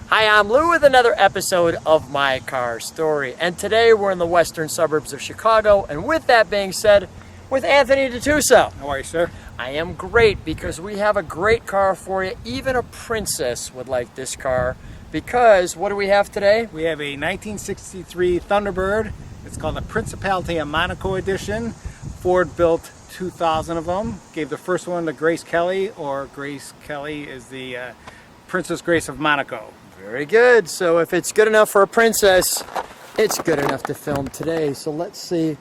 Hi, I'm Lou with another episode of My Car Story, and today we're in the western suburbs of Chicago, and with that being said, with Anthony Di Tusa. How are you, sir? I am great because we have a great car for you. Even a princess would like this car because what do we have today? We have a 1963 Thunderbird. It's called the Principality and Monaco edition. Ford built 2,000 of them. Gave the first one to Grace Kelly, or Grace Kelly is the Princess Grace of Monaco. Very good. So if it's good enough for a princess, it's good enough to film today. So let's see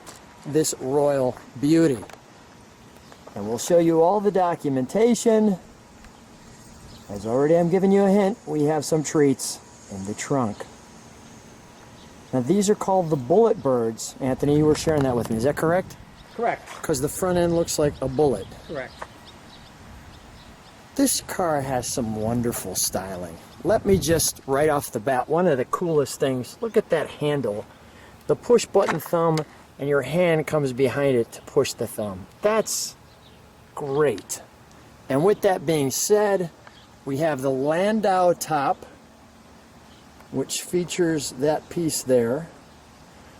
this royal beauty. And we'll show you all the documentation. As already I'm giving you a hint, we have some treats in the trunk. Now these are called the bullet birds. Anthony, you were sharing that with me. Is that correct? Correct. Because the front end looks like a bullet. Correct. This car has some wonderful styling. Let me just, right off the bat, one of the coolest things, look at that handle. The push button thumb, and your hand comes behind it to push the thumb. That's great. And with that being said, we have the Landau top, which features that piece there.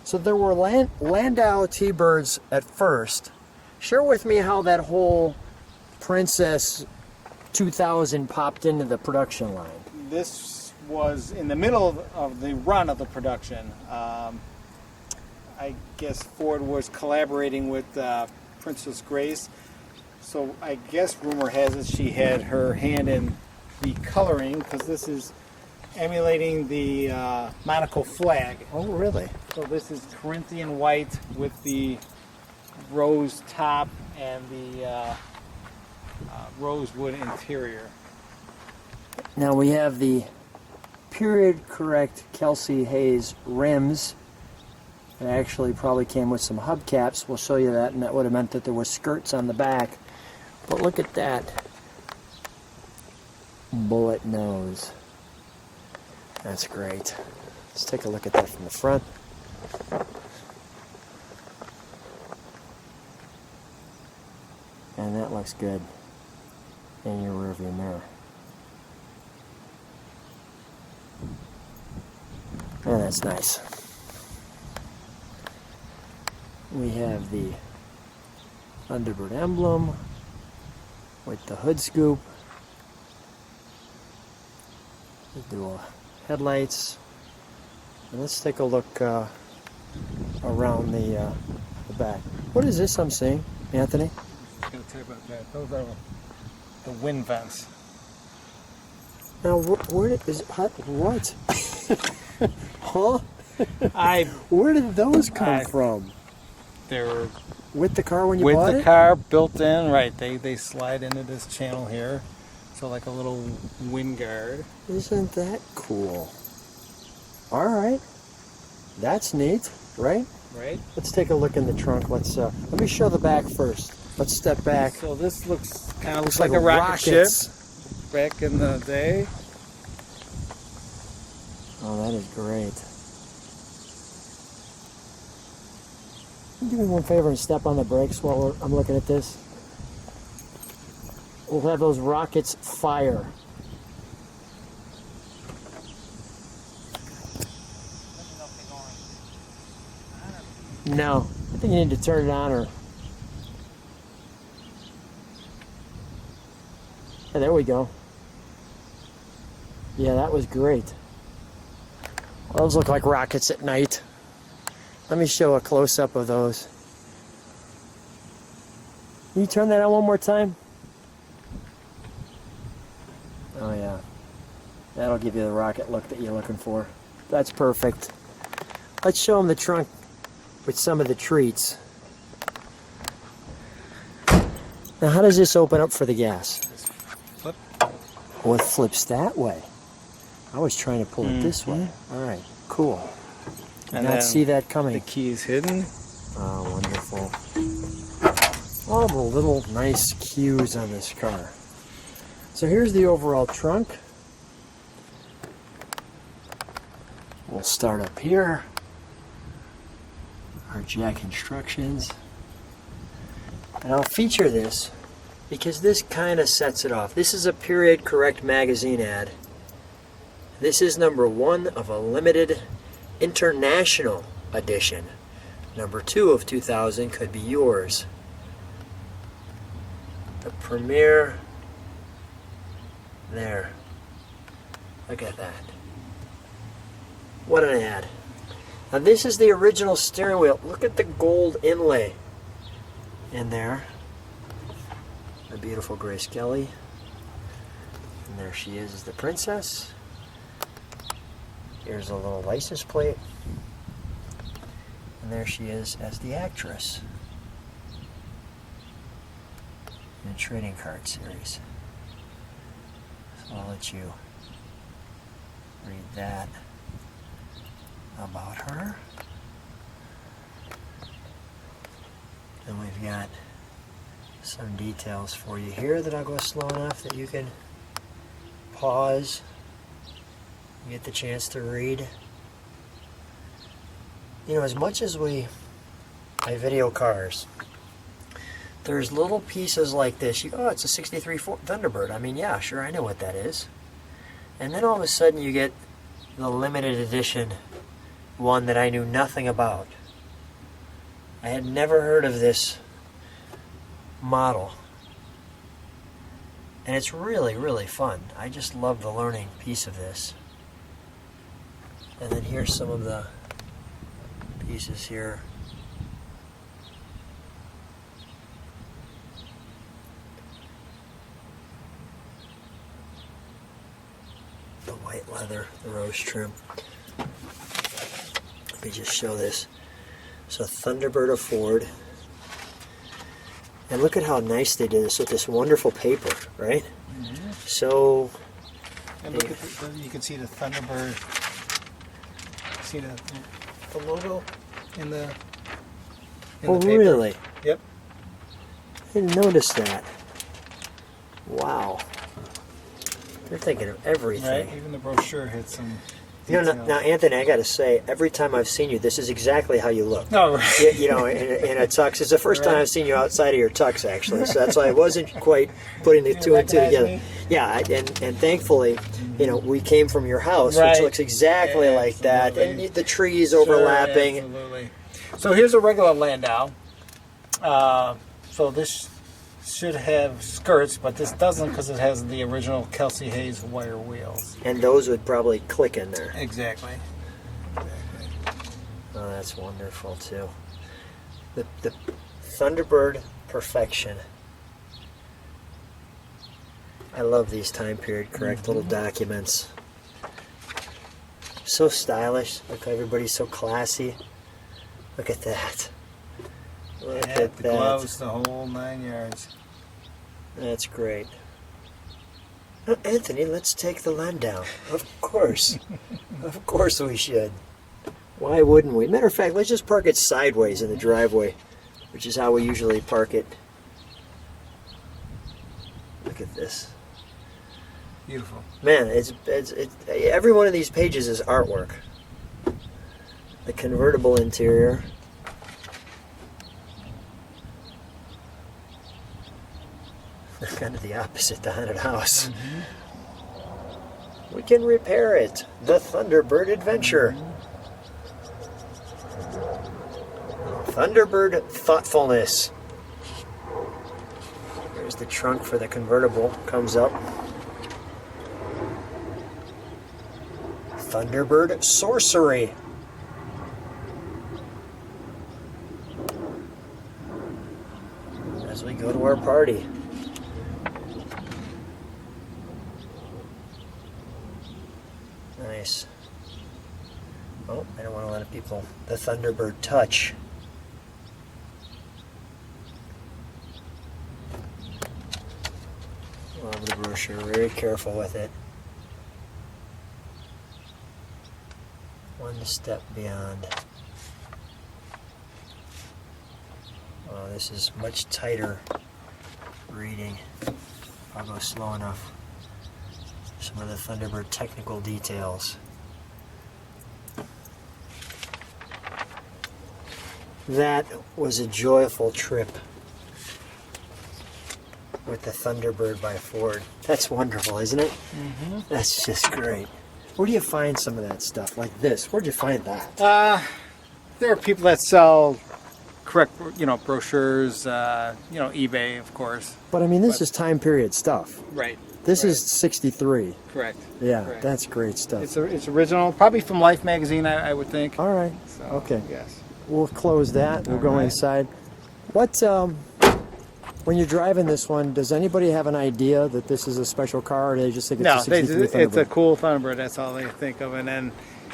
So there were Landau T-Birds at first. Share with me how that whole Princess 2000 popped into the production line. This was in the middle of the run of the production. I guess Ford was collaborating with Princess Grace. So I guess rumor has it she had her hand in the coloring, because this is emulating the Monaco flag. Oh, really? So this is Corinthian white with the rose top and the rosewood interior. Now we have the period correct Kelsey Hayes rims. It actually probably came with some hubcaps. We'll show you that, and that would have meant that there were skirts on the back. But look at that bullet nose. That's great. Let's take a look at that from the front. And that looks good in your rearview mirror. Oh, that's nice. We have the Thunderbird emblem with the hood scoop, the dual headlights, and let's take a look around the back. What is this I'm seeing, Anthony? I'm going to tell you about that. Those are the wind vents. Now, where is what? Huh? Where did those come from? They were with the car when you bought it? With the car built in, right. They slide into this channel here. So like a little wind guard. Isn't that cool? All right. That's neat, right? Right. Let's take a look in the trunk. Let me show the back first. Let's step back. So this kind of looks like a rocket ship back in the day. Oh, that is great. Can you do me one favor and step on the brakes while I'm looking at this? We'll have those rockets fire. No, I think you need to turn it on or... Yeah, there we go. Yeah, that was great. Those look like rockets at night. Let me show a close-up of those. Can you turn that on one more time? Oh yeah. That'll give you the rocket look that you're looking for. That's perfect. Let's show them the trunk with some of the treats. Now how does this open up for the gas? Flip. Oh, it flips that way. I was trying to pull it this way. Alright, cool. Did And not see that coming. The key is hidden. Oh, wonderful. All the little nice cues on this car. So here's the overall trunk. We'll start up here. Our jack instructions. And I'll feature this because this kind of sets it off. This is a period correct magazine ad. This is number 1 of a limited international edition. Number 2 of 2000 could be yours. The premiere. There. Look at that. What an ad. Now this is the original steering wheel. Look at the gold inlay in there. The beautiful Grace Kelly. And there she is as the princess. Here's a little license plate. And there she is as the actress in the trading card series. So I'll let you read that about her. And we've got some details for you here that I'll go slow enough that you can pause and get the chance to read. You know, as much as I video cars, there's little pieces like this. You go, oh, it's a 63 Thunderbird. I mean, yeah, sure, I know what that is. And then all of a sudden you get the limited edition one that I knew nothing about. I had never heard of this model. And it's really, really fun. I just love the learning piece of this. And then here's some of the pieces here. The white leather, the rose trim. Let me just show this. So Thunderbird of Ford. And look at how nice they did this with this wonderful paper, right? Mm-hmm. So, and look at you can see the Thunderbird. See the logo in the oh, the paper. Really? Yep. I didn't notice that. Wow. They're thinking of everything. Right. Even the brochure had some. You know, now, Anthony, I got to say, every time I've seen you, this is exactly how you look. Oh, right. You know, in a tux. It's the first time I've seen you outside of your tux, actually. So that's why I wasn't quite putting the two and two together. Me? Yeah, and thankfully, you know, we came from your house, right. which looks exactly like that, and the trees overlapping. Sure, absolutely. So here's a regular Landau. So this should have skirts, but this doesn't because it has the original Kelsey Hayes wire wheels. And those would probably click in there. Exactly. Oh, that's wonderful too. The Thunderbird Perfection. I love these time period correct little documents. So stylish. Look, everybody's so classy. Look at that. Look at the that. gloves, the whole 9 yards. That's great. Oh, Anthony, let's take the Landau. Of course. Of course we should. Why wouldn't we? Matter of fact, let's just park it sideways in the driveway, which is how we usually park it. Look at this. Beautiful. Man, it's every one of these pages is artwork. The convertible interior. Kind of the opposite, the haunted house. Mm-hmm. We can repair it. The Thunderbird Adventure. Mm-hmm. Thunderbird Thoughtfulness. There's the trunk for the convertible. Comes up. Thunderbird Sorcery. As we go to our party. Nice. Oh, I don't want a lot of people. The Thunderbird Touch. Love the brochure. Very careful with it. One step beyond. Oh, this is much tighter reading. I'll go slow enough. Some of the Thunderbird technical details. That was a joyful trip with the Thunderbird by Ford. That's wonderful, isn't it? Mm-hmm. That's just great. Where do you find some of that stuff like this? Where'd you find that? There are people that sell correct, brochures, eBay, of course. But I mean, this is time period stuff. Right. This is 63. Correct. Yeah, Correct. that's great stuff. It's original, probably from Life magazine, I would think. All right. So, Okay. Yes. We'll close that. We'll All go right. inside. What, when you're driving this one, does anybody have an idea that this is a special car, or do they just think it's No, a 63 Thunderbird? it's a cool Thunderbird. That's all they think of. And then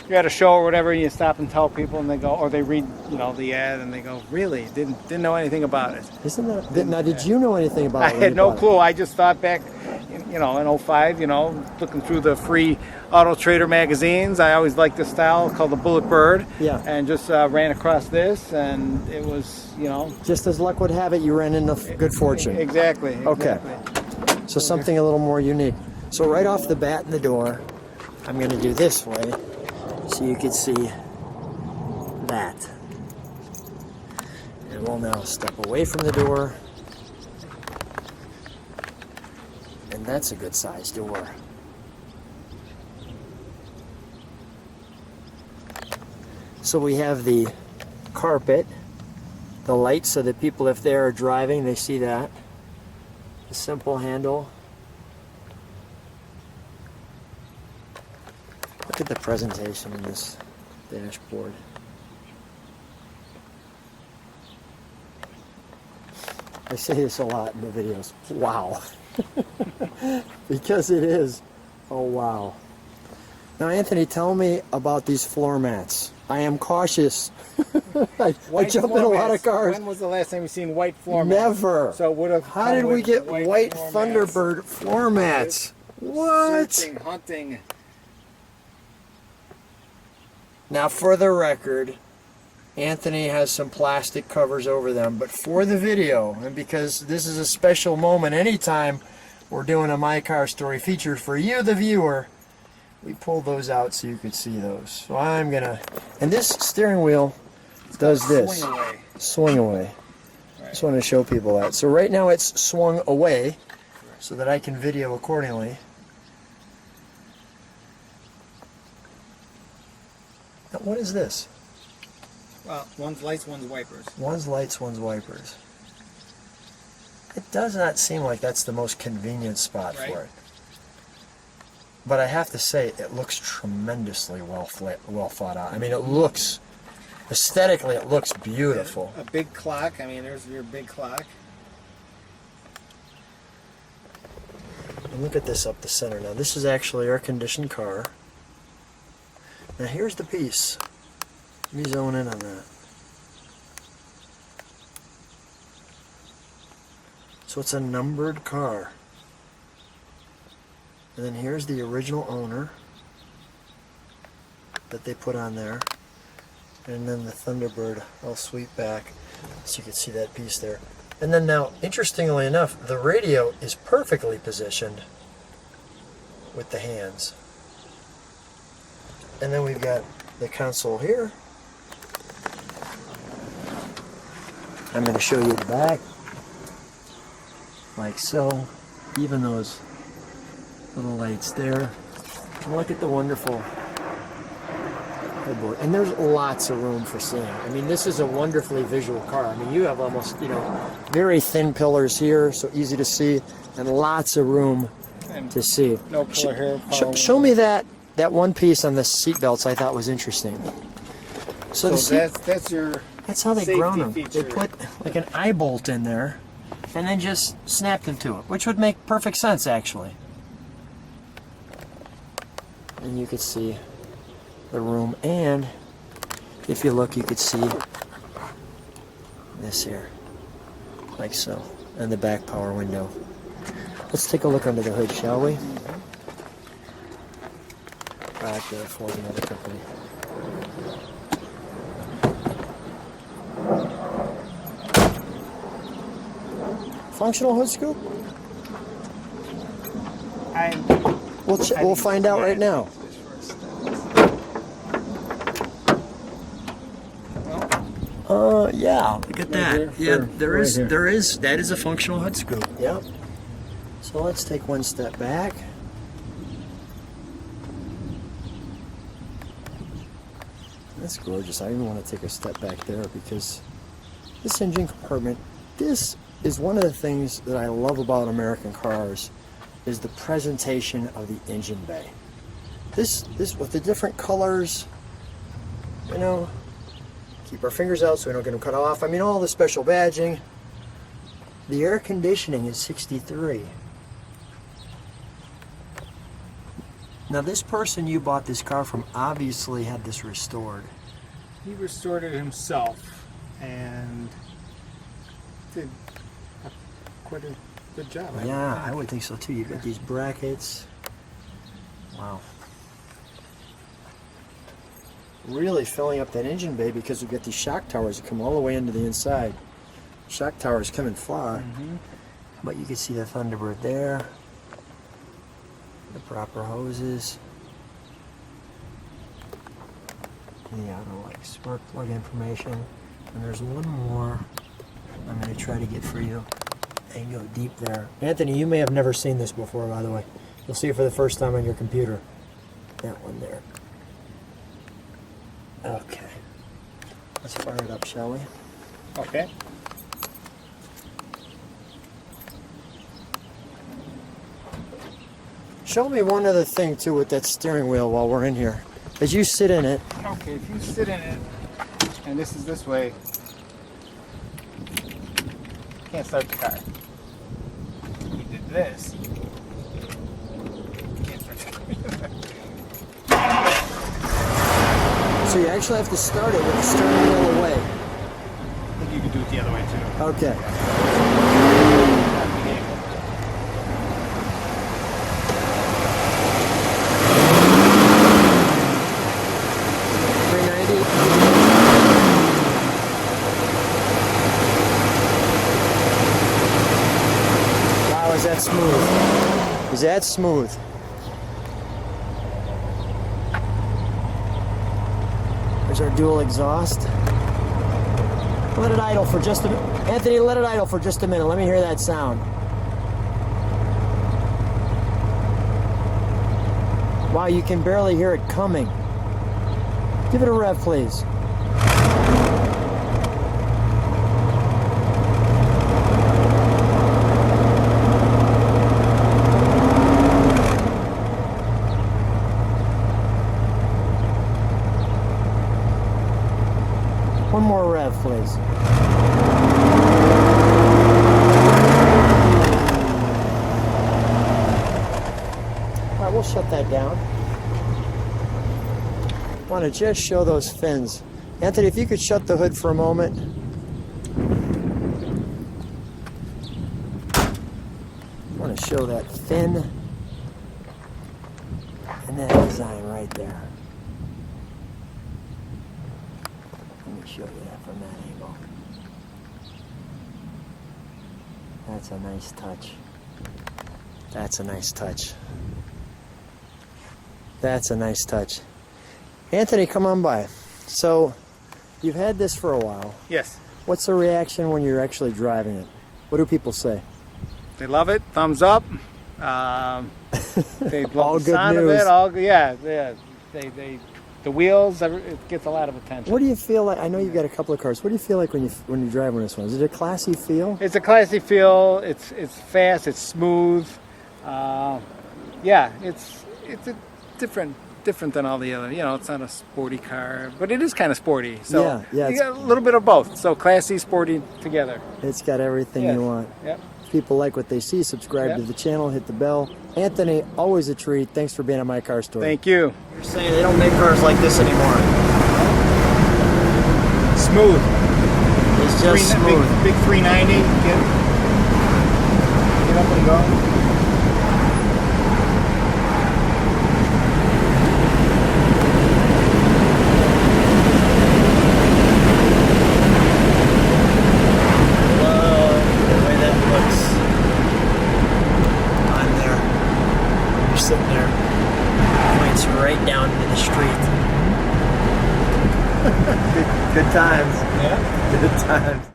you're at a show or whatever, and you stop and tell people, and they go, or they read, the ad, and they go, "Really? Didn't know anything about it." Isn't that? Now, did you know anything about I it? when had you no bought it? clue. I just thought back, in 05, looking through the free Auto Trader magazines. I always liked the style called the Bullet Bird. Yeah. And just ran across this, and it was, Just as luck would have it, you ran into good fortune. Exactly. Okay. Exactly. So something a little more unique. So right off the bat in the door, I'm going to do this way so you can see that. And we'll now step away from the door. And that's a good sized door. So we have the carpet, the lights so that people, if they are driving, they see that. The simple handle. Look at the presentation in this dashboard. I say this a lot in the videos. Wow. Because it is. Oh, wow. Now, Anthony, tell me about these floor mats. I am cautious. I jump in a lot of cars. When was the last time you seen white floor mats? Never. So it would have. How did we get white Thunderbird floor mats? What? Searching, hunting. Now, for the record, Anthony has some plastic covers over them, but for the video, and because this is a special moment, anytime we're doing a My Car Story feature for you, the viewer, we pulled those out so you could see those. So I'm gonna, and this steering wheel does this. Swing away. Swing away. Just want to show people that. So right now it's swung away so that I can video accordingly. Now, what is this? Well, one's lights, one's wipers. One's lights, one's wipers. It does not seem like that's the most convenient spot Right. for it. But I have to say, it looks tremendously well thought out. I mean, it looks, aesthetically, it looks beautiful. A big clock. I mean, there's your big clock. And look at this up the center. Now, this is actually an air-conditioned car. Now, here's the piece. Let me zone in on that. So it's a numbered car. And then here's the original owner that they put on there. And then the Thunderbird, I'll sweep back so you can see that piece there. And then now, interestingly enough, the radio is perfectly positioned with the hands. And then we've got the console here. I'm going to show you the back. Like so. Even those little lights there. And look at the wonderful headboard. And there's lots of room for seeing. I mean, this is a wonderfully visual car. I mean, you have almost, very thin pillars here, so easy to see, and lots of room And to see. no pillar here. Show me that one piece on the seat belts I thought was interesting. So the seat, that's your. that's how they safety ground them. feature. They put like an eye bolt in there and then just snapped into it, which would make perfect sense actually. And you could see the room, and if you look, you could see this here, like so, and the back power window. Let's take a look under the hood, shall we? Back there for another company. Functional hood scoop? We'll find out right now. Yeah, look at that. Yeah, there is that is a functional hood scoop. Yep. So let's take one step back. That's gorgeous. I even want to take a step back there because this engine compartment, this is one of the things that I love about American cars, is the presentation of the engine bay. This with the different colors, you know, keep our fingers out so we don't get them cut off. I mean, all the special badging. The air conditioning is 63. Now this person you bought this car from obviously had this restored. He restored it himself and did quite a good job. Yeah, I would think so too. You've got these brackets. Wow. Really filling up that engine bay because we've got these shock towers that come all the way into the inside. Shock towers come and fly. But you can see the Thunderbird there. The proper hoses. The auto like spark plug information. And there's one more I'm going to try to get for you and go deep there. Anthony, you may have never seen this before, by the way. You'll see it for the first time on your computer. That one there. Okay. Let's fire it up, shall we? Okay. Show me one other thing too with that steering wheel while we're in here. As you sit in it. Okay, if you sit in it, and this is this way, you can't start the car. If you did this, you can't start the car. So you actually have to start it with the steering wheel away. I think you could do it the other way too. Okay. Wow, is that smooth? Is that smooth? There's our dual exhaust. Let it idle for just a minute. Anthony, let it idle for just a minute. Let me hear that sound. Wow, you can barely hear it coming. Give it a rev, please. One more rev, please. All right, we'll shut that down. I want to just show those fins. Anthony, if you could shut the hood for a moment. I want to show that fin and that design right there. Let me show you that from that angle. That's a nice touch. That's a nice touch. That's a nice touch. Anthony, come on by. So, you've had this for a while. Yes. What's the reaction when you're actually driving it? What do people say? They love it. Thumbs up. They love All the good sound news. of it. All yeah. The wheels. It gets a lot of attention. What do you feel like? I know you've got a couple of cars. What do you feel like when you're driving this one? Is it a classy feel? It's a classy feel. It's fast. It's smooth. Yeah. It's a different than all the other. You know, it's not a sporty car, but it is kind of sporty. So yeah, you got a little bit of both. So classy, sporty together. It's got everything Yes. you want. Yep. If people like what they see, subscribe Yep. to the channel, hit the bell. Anthony, always a treat. Thanks for being on My Car Story. Thank you. You're saying they don't make cars like this anymore. Smooth. It's just smooth. Big 390. Get up and go. Sitting there, points right down into the street. Good times. Yeah. Good times.